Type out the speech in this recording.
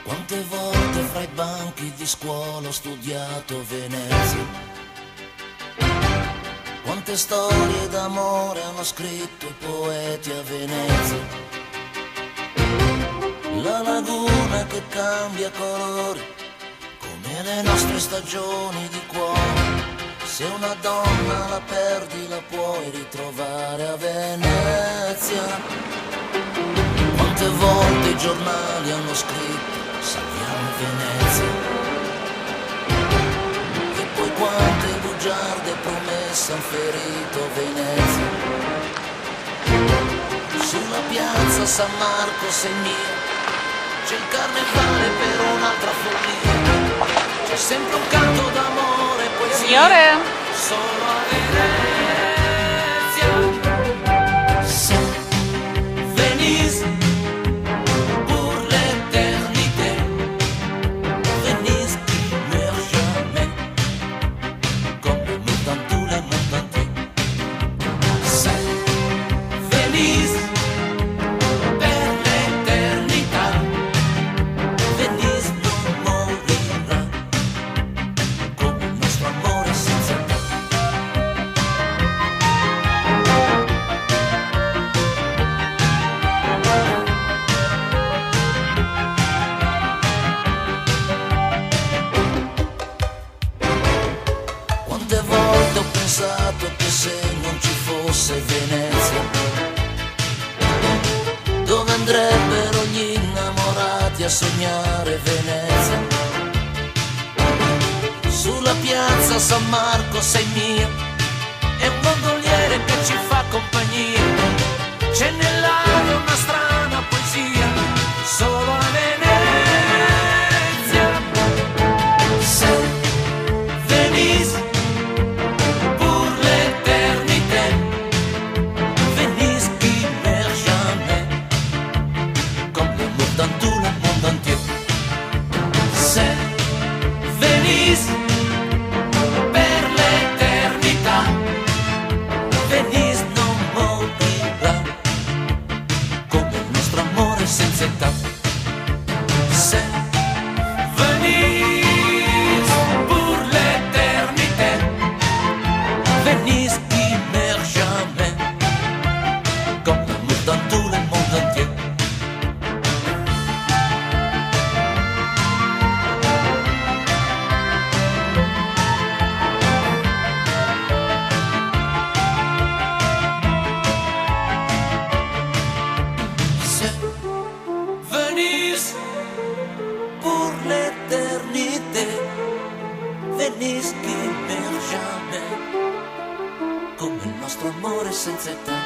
Quante volte fra i banchi di scuola ho studiato Venezia, quante storie d'amore hanno scritto i poeti a Venezia, la laguna che cambia colori come le nostre stagioni di cuore, se una donna la perdi la puoi ritrovare a Venezia. Quante volte i giornali hanno scritto salviamo Venezia, e poi quante bugiarde promesse han ferito Venezia. Sulla piazza San Marco sei mio, c'è il carnevale per un'altra follia, c'è sempre un canto d'amore e poesia. Signore? Solo a Venezia. Se Venise che se non ci fosse Venezia, dove andrebbero gli innamorati a sognare Venezia? Sulla piazza San Marco sei mio, è un gondoliere che ci fa compagnia, c'è nell'aria una strana poesia, solo a Venezia. Se Venise per l'eternità, Venise non morirà, come il nostro amore senza età. Se Venise pour l'éternité, Venise qui meurt jamais, comme l'amour dans tout le monde entier. Pour l'éternité, Venise qui meurt jamais, come il nostro amore senza età.